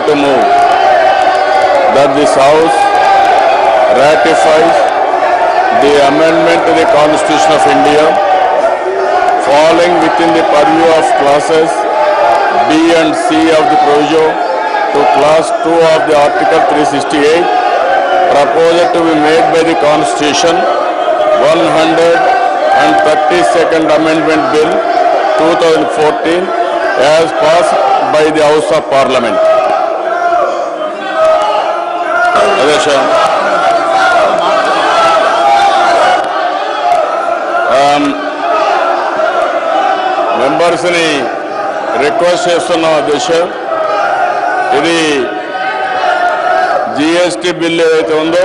to move that this House ratifies the amendment to the Constitution of India falling within the purview of clauses B and C of the proviso to clause 2 of the Article 368 proposed to be made by the Constitution 132nd Amendment Bill 2014 as passed by the House of Parliament. Members ని request చేస్తున్న అధ్యక్ష, ఇది GST bill ఏదైతే ఉందో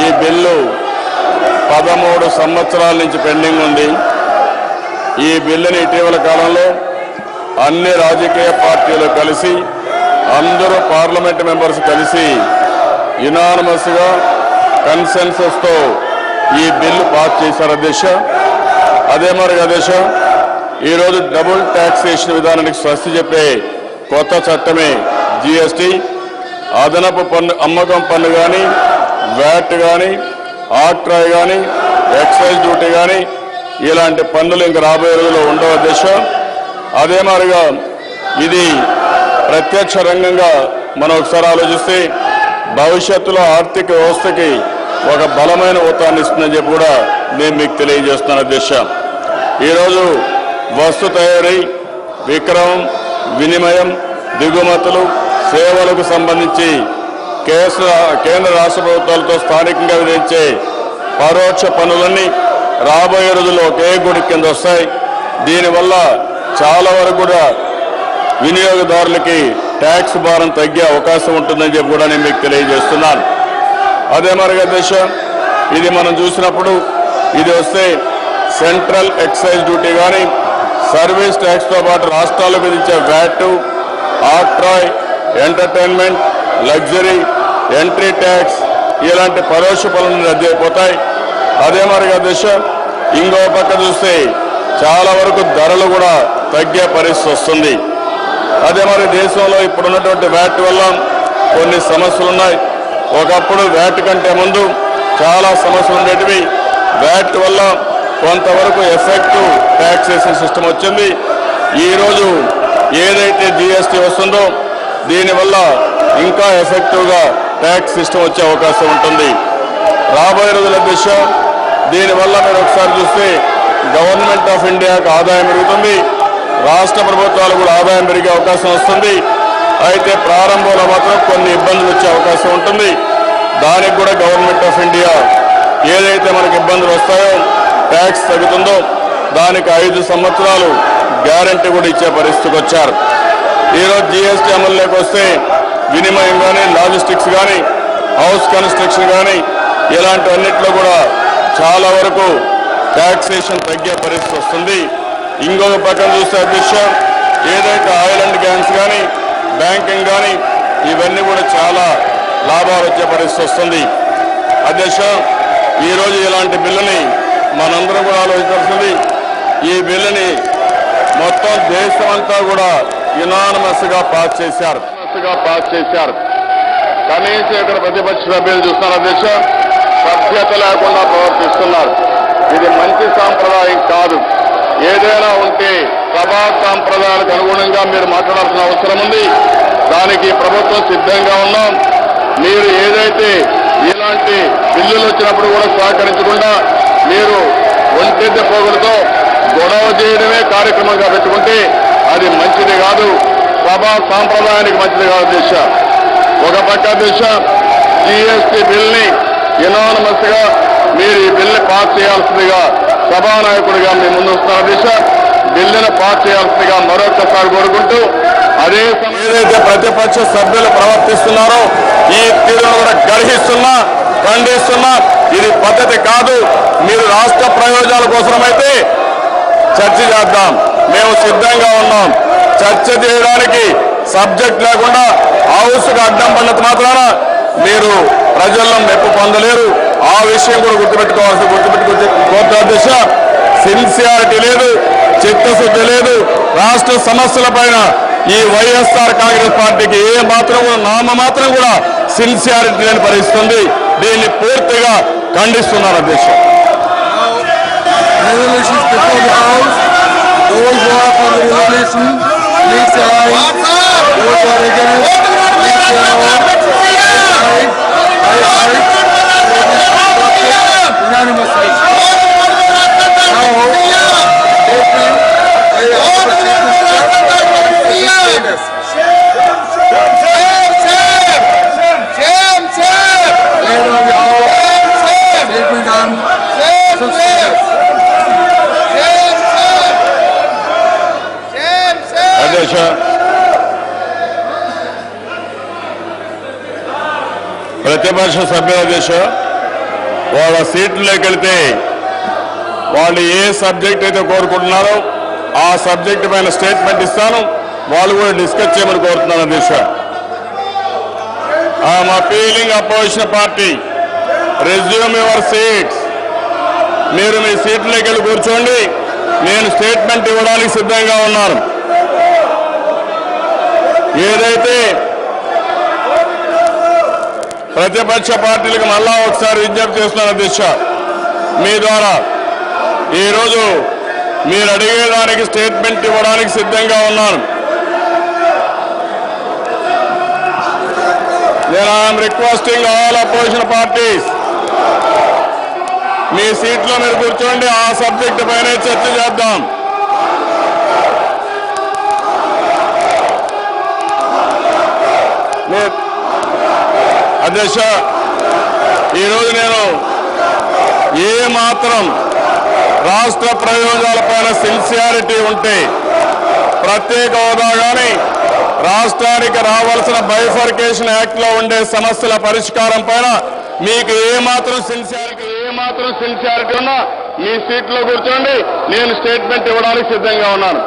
ఈ bill 13 సంవత్సరాల నుంచి pending ఉంది. ఈ బిల్లుని ఇటీవల కాలంలో అన్ని రాజకీయ పార్టీలు కలిసి అందరూ పార్లమెంట్ మెంబర్స్ కలిసి యునానిమస్గా కన్సెన్సస్తో ఈ బిల్లు పాస్ చేశారు అధ్యక్ష. అదే మరి అధ్యక్ష, ఈరోజు డబుల్ ట్యాక్సేషన్ విధానానికి స్వస్తి చెప్పే కొత్త చట్టమే జిఎస్టీ. అదనపు పన్ను, అమ్మకం పన్ను కానీ, వ్యాట్ కానీ, ఆక్ట్రాయ్ కానీ, ఎక్సైజ్ డ్యూటీ కానీ ఇలాంటి పన్నులు ఇంక రాబోయే రోజుల్లో ఉండవు అధ్యక్ష. అదే మాదిరిగా ఇది ప్రత్యక్ష రంగంగా మనం ఒకసారి ఆలోచిస్తే భవిష్యత్తులో ఆర్థిక వ్యవస్థకి ఒక బలమైన ఊతాన్ని ఇస్తుందని చెప్పి కూడా నేను మీకు తెలియజేస్తున్నాను అధ్యక్ష. ఈరోజు వస్తు తయారీ, విక్రయం, వినిమయం, దిగుమతులు, సేవలకు సంబంధించి కేంద్ర రాష్ట్ర ప్రభుత్వాలతో స్థానికంగా విధించే పరోక్ష పన్నులన్నీ రాబోయే రోజుల్లో ఒకే గుడి కింద వస్తాయి. దీనివల్ల చాలా వరకు కూడా వినియోగదారులకి ట్యాక్స్ భారం తగ్గే అవకాశం ఉంటుందని చెప్పి కూడా నేను మీకు తెలియజేస్తున్నాను. అదే మరిగా దేశ ఇది మనం చూసినప్పుడు ఇది వస్తే సెంట్రల్ ఎక్సైజ్ డ్యూటీ కానీ, సర్వీస్ ట్యాక్స్తో పాటు రాష్ట్రాలకు విధించే VAT, octroi, entertainment, luxury, entry tax ఇలాంటి పరోక్ష పనులు రద్దు అయిపోతాయి. అదే మరిగా దేశ ఇంకో పక్క చూస్తే చాలా వరకు ధరలు కూడా తగ్గే పరిస్థితి వస్తుంది. అదే మరి దేశంలో ఇప్పుడున్నటువంటి వ్యాట్ వల్ల కొన్ని సమస్యలు ఉన్నాయి. ఒకప్పుడు వ్యాట్ కంటే ముందు చాలా సమస్యలు ఉండేటివి. వ్యాట్ వల్ల కొంతవరకు ఎఫెక్టివ్ ట్యాక్సేషన్ సిస్టమ్ వచ్చింది. ఈరోజు ఏదైతే జిఎస్టీ వస్తుందో దీనివల్ల ఇంకా ఎఫెక్టివ్గా ట్యాక్స్ సిస్టమ్ వచ్చే అవకాశం ఉంటుంది రాబోయే రోజుల దిశ. దీనివల్ల మీరు ఒకసారి చూస్తే గవర్నమెంట్ ఆఫ్ ఇండియాకు ఆదాయం పెరుగుతుంది, రాష్ట్ర ప్రభుత్వాలు కూడా ఆదాయం పెరిగే అవకాశం వస్తుంది. అయితే ప్రారంభంలో మాత్రం కొన్ని ఇబ్బందులు వచ్చే అవకాశం ఉంటుంది. దానికి కూడా గవర్నమెంట్ ఆఫ్ ఇండియా ఏదైతే మనకు ఇబ్బందులు వస్తాయో, ట్యాక్స్ తగ్గుతుందో దానికి 5 సంవత్సరాలు గ్యారంటీ కూడా ఇచ్చే పరిస్థితికి వచ్చారు. ఈరోజు జిఎస్టీ అమలులోకి వస్తే వినిమయం కానీ, లాజిస్టిక్స్ కానీ, హౌస్ కన్స్ట్రక్షన్ కానీ ఇలాంటివన్నిట్లో కూడా చాలా వరకు ట్యాక్సేషన్ తగ్గే పరిస్థితి వస్తుంది. ఇంకొక పక్కన చూస్తే అధ్యక్ష ఏదైతే ఆయిల్ అండ్ గ్యాస్ కానీ, బ్యాంకింగ్ కానీ ఇవన్నీ కూడా చాలా లాభాలు వచ్చే పరిస్థితి వస్తుంది అధ్యక్ష. ఈరోజు ఇలాంటి బిల్లుని మనందరం కూడా ఆలోచించాల్సింది. ఈ బిల్లుని మొత్తం దేశమంతా కూడా యునానిమస్గా పాస్ చేశారు. కనీసం ఇక్కడ ప్రతిపక్ష సభ్యులు చూస్తున్నారు అధ్యక్ష, సభ్యత లేకుండా ప్రవర్తిస్తున్నారు. ఇది మంచి సాంప్రదాయం కాదు. ఏదైనా ఉంటే సభా సాంప్రదాయాలకు అనుగుణంగా మీరు మాట్లాడాల్సిన అవసరం ఉంది. దానికి ప్రభుత్వం సిద్ధంగా ఉన్నాం. మీరు ఏదైతే ఇలాంటి బిల్లులు వచ్చినప్పుడు కూడా సహకరించకుండా మీరు ఒంటెద్ద పోగులతో గొడవ చేయడమే కార్యక్రమంగా పెట్టుకుంటే అది మంచిది కాదు, సభా సాంప్రదాయానికి మంచిది కాదు దిశ. ఒక పక్క దిశ జిఎస్టీ బిల్ని యునానిమస్గా మీరు ఈ బిల్ని పాస్ చేయాల్సిందిగా సభానాయకుడిగా మీ ముందు వస్తున్న దిశ బిల్లును పాస్ చేయాల్సిందిగా మరొకసారి కోరుకుంటూ, అదే ఏదైతే ప్రతిపక్ష సభ్యులు ప్రవర్తిస్తున్నారో ఈ తీరును కూడా గర్హిస్తున్నా, ఖండిస్తున్నా. ఇది పద్ధతి కాదు. మీరు రాష్ట్ర ప్రయోజనాల కోసమైతే చర్చ చేద్దాం, మేము సిద్ధంగా ఉన్నాం. చర్చ చేయడానికి సబ్జెక్ట్ లేకుండా హౌస్కు అడ్డం పడినంత మాత్రాన మీరు ప్రజల్లో మెప్పు పొందలేరు. ఆ విషయం కూడా గుర్తుపెట్టుకోవాల్సిన దిశ. సిన్సియారిటీ లేదు, చిత్తశుద్ధి లేదు. రాష్ట్ర సమస్యల పైన ఈ వైఎస్ఆర్ కాంగ్రెస్ పార్టీకి ఏ మాత్రం నామమాత్రం కూడా సిన్సియారిటీ లేని పరిస్థితుంది. దీన్ని పూర్తిగా ఖండిస్తున్నారు అధ్యక్ష. Resolutions before the House. Those who are for the resolution, please say aye. Those who are against, please say no. Aye. Aye. Unanimously. Now, statement by the Honorable Chief Minister. Later on the House, statement on substance. అధ్యక్ష, ప్రతిపక్ష సభ్యుల అధ్యక్ష వాళ్ళ సీట్లోకి వెళ్తే వాళ్ళు ఏ subject అయితే కోరుకుంటున్నారో ఆ సబ్జెక్ట్ పైన స్టేట్మెంట్ ఇస్తాను, వాళ్ళు కూడా డిస్కస్ చేయమని కోరుతున్నాను అధ్యక్ష. I'm appealing opposition party, resume your seats. మీరు మీ సీట్లోకి వెళ్ళి కూర్చోండి, నేను స్టేట్మెంట్ ఇవ్వడానికి సిద్ధంగా ఉన్నాను. ఏదైతే ప్రతిపక్ష పార్టీలకు మళ్ళా ఒకసారి విజ్ఞప్తి చేస్తున్నాను అధ్యక్ష, మీ ద్వారా ఈరోజు మీరు అడిగేదానికి స్టేట్మెంట్ ఇవ్వడానికి సిద్ధంగా ఉన్నాను. నేను I'm requesting all opposition parties, మీ సీట్లో మీరు కూర్చోండి, ఆ సబ్జెక్టు పైనే చర్చ చేద్దాం. అధ్యక్ష, ఈరోజు నేను ఏ మాత్రం రాష్ట్ర ప్రయోజనాలపైన సిన్సియారిటీ ఉంటే ప్రత్యేక హోదా కానీ రాష్ట్రానికి రావాల్సిన బైఫర్కేషన్ యాక్ట్ లో ఉండే సమస్యల పరిష్కారం పైన మీకు ఏమాత్రం సిన్సియారిటీ ఉన్నా మీ సీట్లో కూర్చోండి, నేను స్టేట్మెంట్ ఇవ్వడానికి సిద్ధంగా ఉన్నాను.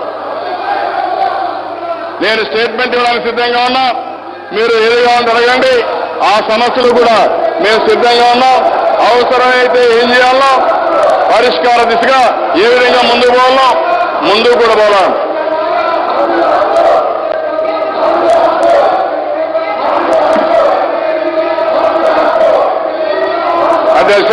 మీరు ఏది కావాలని అడగండి, ఆ సమస్యలు కూడా మేము సిద్ధంగా ఉన్నాం. అవసరమైతే ఏం చేయాలో పరిష్కార దిశగా ఏ విధంగా ముందుకు పోవాలో ముందుకు కూడా పోవాం. అధ్యక్ష,